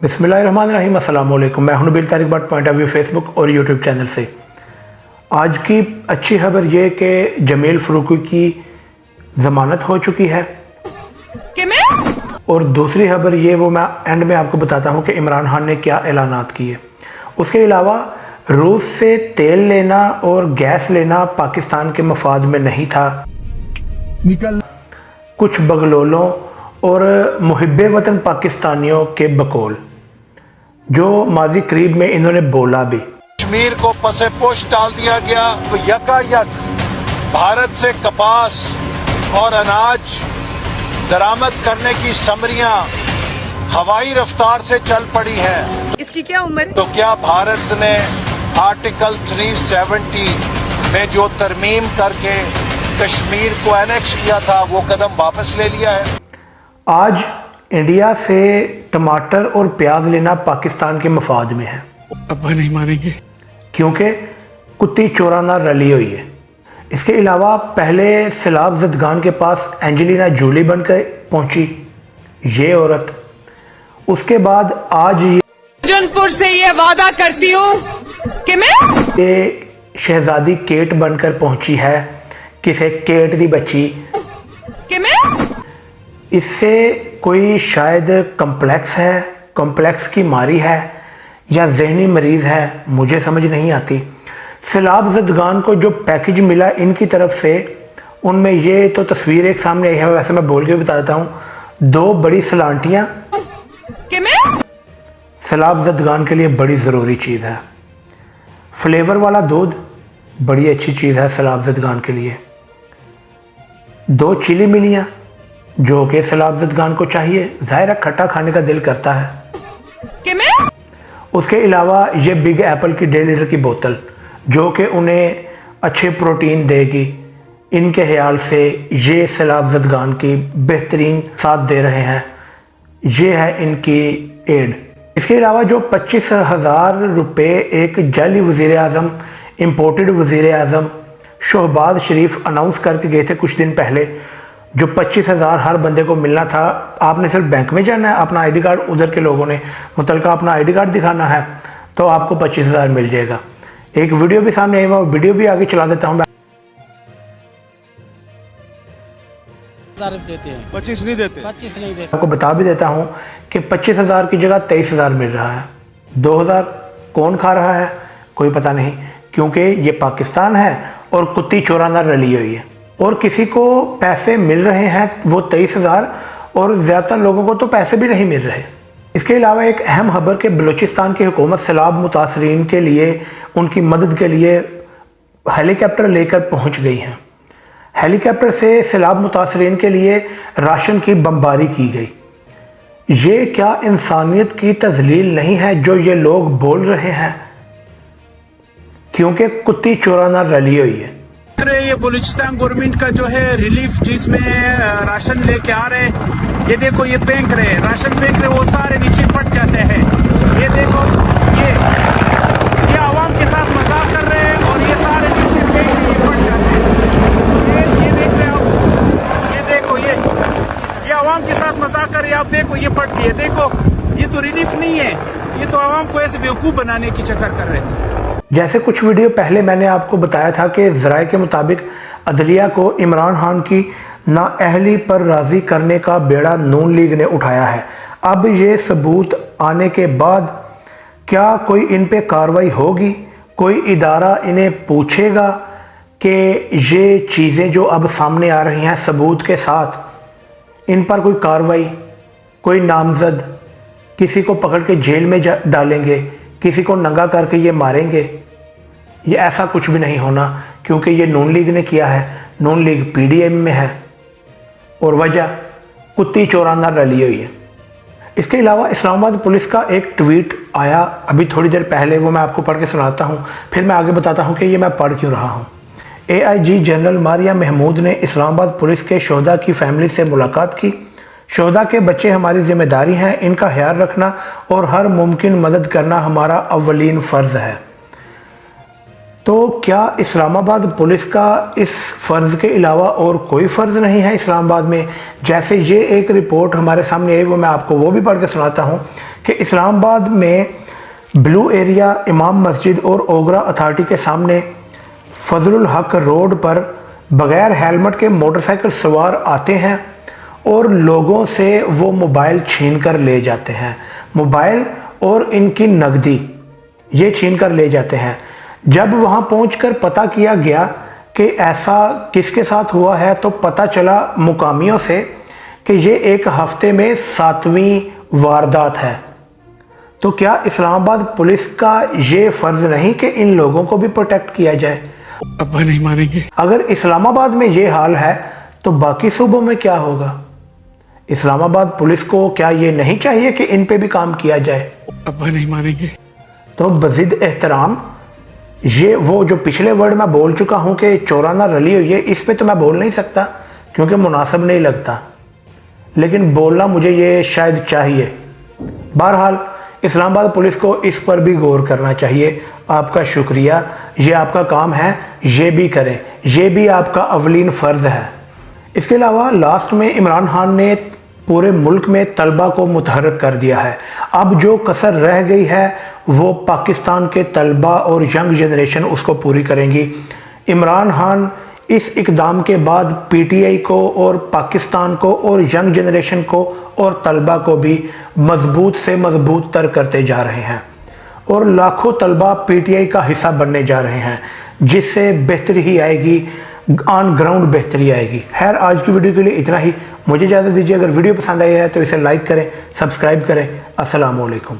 बिस्मिल्लाहिर्रहमानिर्रहीम, अस्सलाम वालेकुम। मैं हूं Nabeel Tariq Bhatt, point of view Facebook और यूट्यूब चैनल से। आज की अच्छी खबर ये कि जमील फ़ारूकी की ज़मानत हो चुकी है और दूसरी खबर ये वो मैं एंड में आपको बताता हूं कि इमरान खान ने क्या ऐलानात किए। उसके अलावा रूस से तेल लेना और गैस लेना पाकिस्तान के मफाद में नहीं था। कुछ बगलोलों और मुहिब्बे वतन पाकिस्तानियों के बकौल जो माजी करीब में इन्होंने बोला भी। कश्मीर को पसे पोश डाल दिया गया तो यकायक भारत से कपास और अनाज दरामद करने की समरियां हवाई रफ्तार से चल पड़ी है। इसकी क्या उम्र है? तो क्या भारत ने आर्टिकल 370 में जो तरमीम करके कश्मीर को एनेक्स किया था वो कदम वापस ले लिया है? आज इंडिया से टमाटर और प्याज लेना पाकिस्तान के मफाद में है। अब्बा नहीं मानेंगे क्योंकि कुत्ती चोराना रली हुई है। इसके अलावा पहले सैलाब ज़दगान के पास एंजेलिना जूली बनकर पहुंची ये औरत। उसके बाद आज जौनपुर से ये वादा करती हूँ कि मैं ये शहजादी केट बनकर पहुंची है। किसे केट दी बच्ची कि मैं इससे कोई शायद कम्प्लेक्स है, कम्प्लेक्स की मारी है या जहनी मरीज़ है, मुझे समझ नहीं आती। सैलाब ज़दगान को जो पैकेज मिला इनकी तरफ से, उनमें ये तो तस्वीर एक सामने आई है। वैसे मैं बोल के बता देता हूँ, 2 बड़ी सलांटियाँ कि मैं सैलाब ज़दगान के लिए बड़ी ज़रूरी चीज़ है। फ्लेवर वाला दूध बड़ी अच्छी चीज़ है सैलाब ज़दगान के लिए। 2 चिली मिलियाँ जो कि सैलाब ज़दगान को चाहिए, ज़ाहिर है खट्टा खाने का दिल करता है कि मैं उसके अलावा ये बिग एप्पल की 1.5 लीटर की बोतल जो कि उन्हें अच्छे प्रोटीन देगी। इनके ख्याल से ये सैलाब ज़दगान की बेहतरीन साथ दे रहे हैं। ये है इनकी एड। इसके अलावा जो 25,000 रुपये एक जाली वज़ीर आज़म, इम्पोर्टेड वज़ीर आज़म शहबाज शरीफ अनाउंस करके गए थे कुछ दिन पहले, जो 25,000 हर बंदे को मिलना था। आपने सिर्फ बैंक में जाना है, अपना आईडी कार्ड, उधर के लोगों ने मुतलका अपना आईडी कार्ड दिखाना है तो आपको 25,000 मिल जाएगा। एक वीडियो भी सामने आई, वो वीडियो भी आगे चला देता हूँ। 25 नहीं देते आपको बता भी देता हूँ कि 25,000 की जगह 23,000 मिल रहा है। 2,000 कौन खा रहा है कोई पता नहीं, क्योंकि ये पाकिस्तान है और कुत्ती चोराना रली हुई है। और किसी को पैसे मिल रहे हैं वो 23,000 और ज़्यादातर लोगों को तो पैसे भी नहीं मिल रहे। इसके अलावा एक अहम खबर के बलूचिस्तान की हुकूमत सैलाब मुतासरीन के लिए, उनकी मदद के लिए हेलीकॉप्टर लेकर पहुंच गई हैं। हेलीकॉप्टर से सैलाब मुतासरीन के लिए राशन की बमबारी की गई। ये क्या इंसानियत की तज़लील नहीं है जो ये लोग बोल रहे हैं? क्योंकि कुत्ती चोराना रली हुई है। ये बलूचिस्तान गवर्नमेंट का जो है रिलीफ जिसमें राशन लेके आ रहे हैं, ये देखो ये फेंक रहे हैं, राशन फेंक रहे, वो सारे नीचे पट जाते हैं। ये देखो ये आवाम के साथ मजाक कर रहे हैं और ये सारे नीचे फेंक रहे, ये पट जाते हैं। ये देख रहे हो, ये देखो ये आवाम के साथ मजाक कर रहे हैं। आप देखो ये पट गए, देखो ये तो रिलीफ नहीं है, ये तो आवाम को ऐसे बेवकूफ बनाने की चक्कर कर रहे हैं। जैसे कुछ वीडियो पहले मैंने आपको बताया था कि ज़राए के मुताबिक अदलिया को इमरान खान की नाअहली पर राज़ी करने का बेड़ा नून लीग ने उठाया है। अब ये सबूत आने के बाद क्या कोई इन पे कार्रवाई होगी? कोई इदारा इन्हें पूछेगा कि ये चीज़ें जो अब सामने आ रही हैं सबूत के साथ, इन पर कोई कार्रवाई, कोई नामज़द किसी को पकड़ के जेल में डालेंगे, किसी को नंगा करके ये मारेंगे? ये ऐसा कुछ भी नहीं होना, क्योंकि ये नून लीग ने किया है। नून लीग पीडीएम में है और वजह कुत्ती चोराना रली हुई है। इसके अलावा इस्लामाबाद पुलिस का एक ट्वीट आया अभी थोड़ी देर पहले, वो मैं आपको पढ़ के सुनाता हूँ, फिर मैं आगे बताता हूँ कि ये मैं पढ़ क्यों रहा हूँ। AIG जनरल मारिया महमूद ने इस्लामाबाद पुलिस के शोहदा की फैमिली से मुलाकात की। शोहदा के बच्चे हमारी जिम्मेदारी हैं, इनका ख्याल रखना और हर मुमकिन मदद करना हमारा अव्वलीन फ़र्ज़ है। तो क्या इस्लामाबाद पुलिस का इस फ़र्ज़ के अलावा और कोई फ़र्ज़ नहीं है इस्लामाबाद में? जैसे ये एक रिपोर्ट हमारे सामने आई, वो मैं आपको वो भी पढ़ के सुनाता हूँ कि इस्लामाबाद में ब्लू एरिया इमाम मस्जिद और ओगरा अथॉरिटी के सामने फजलुल हक रोड पर बगैर हेलमेट के मोटरसाइकिल सवार आते हैं और लोगों से वो मोबाइल छीन कर ले जाते हैं। मोबाइल और इनकी नकदी ये छीन कर ले जाते हैं। जब वहाँ पहुंचकर पता किया गया कि ऐसा किसके साथ हुआ है तो पता चला मुकामियों से कि ये एक हफ्ते में 7वीं वारदात है। तो क्या इस्लामाबाद पुलिस का ये फ़र्ज़ नहीं कि इन लोगों को भी प्रोटेक्ट किया जाए? अब्बा नहीं मानेंगे। अगर इस्लामाबाद में ये हाल है तो बाकी सूबों में क्या होगा? इस्लामाबाद पुलिस को क्या ये नहीं चाहिए कि इन पे भी काम किया जाए? अब्बा नहीं मानेंगे। तो बज़िद एहतराम, ये वो जो पिछले वर्ड मैं बोल चुका हूँ कि चौराना रली हुई है, इस पे तो मैं बोल नहीं सकता क्योंकि मुनासिब नहीं लगता, लेकिन बोलना मुझे ये शायद चाहिए। बहरहाल इस्लामाबाद पुलिस को इस पर भी गौर करना चाहिए। आपका शुक्रिया, ये आपका काम है, ये भी करें, ये भी आपका अवलीन फ़र्ज़ है। इसके अलावा लास्ट में इमरान खान ने पूरे मुल्क में तलबा को मुतहर्रिक कर दिया है। अब जो कसर रह गई है वो पाकिस्तान के तलबा और यंग जनरेशन उसको पूरी करेंगी। इमरान खान इस इकदाम के बाद पीटीआई को और पाकिस्तान को और यंग जनरेशन को और तलबा को भी मजबूत से मजबूत तर करते जा रहे हैं और लाखों तलबा पीटीआई का हिस्सा बनने जा रहे हैं, जिससे बेहतरी ही आएगी, ऑन ग्राउंड बेहतरी आएगी। खैर, आज की वीडियो के लिए इतना ही। मुझे इजाज़त दीजिए। अगर वीडियो पसंद आई है तो इसे लाइक करें, सब्सक्राइब करें। अस्सलाम वालेकुम।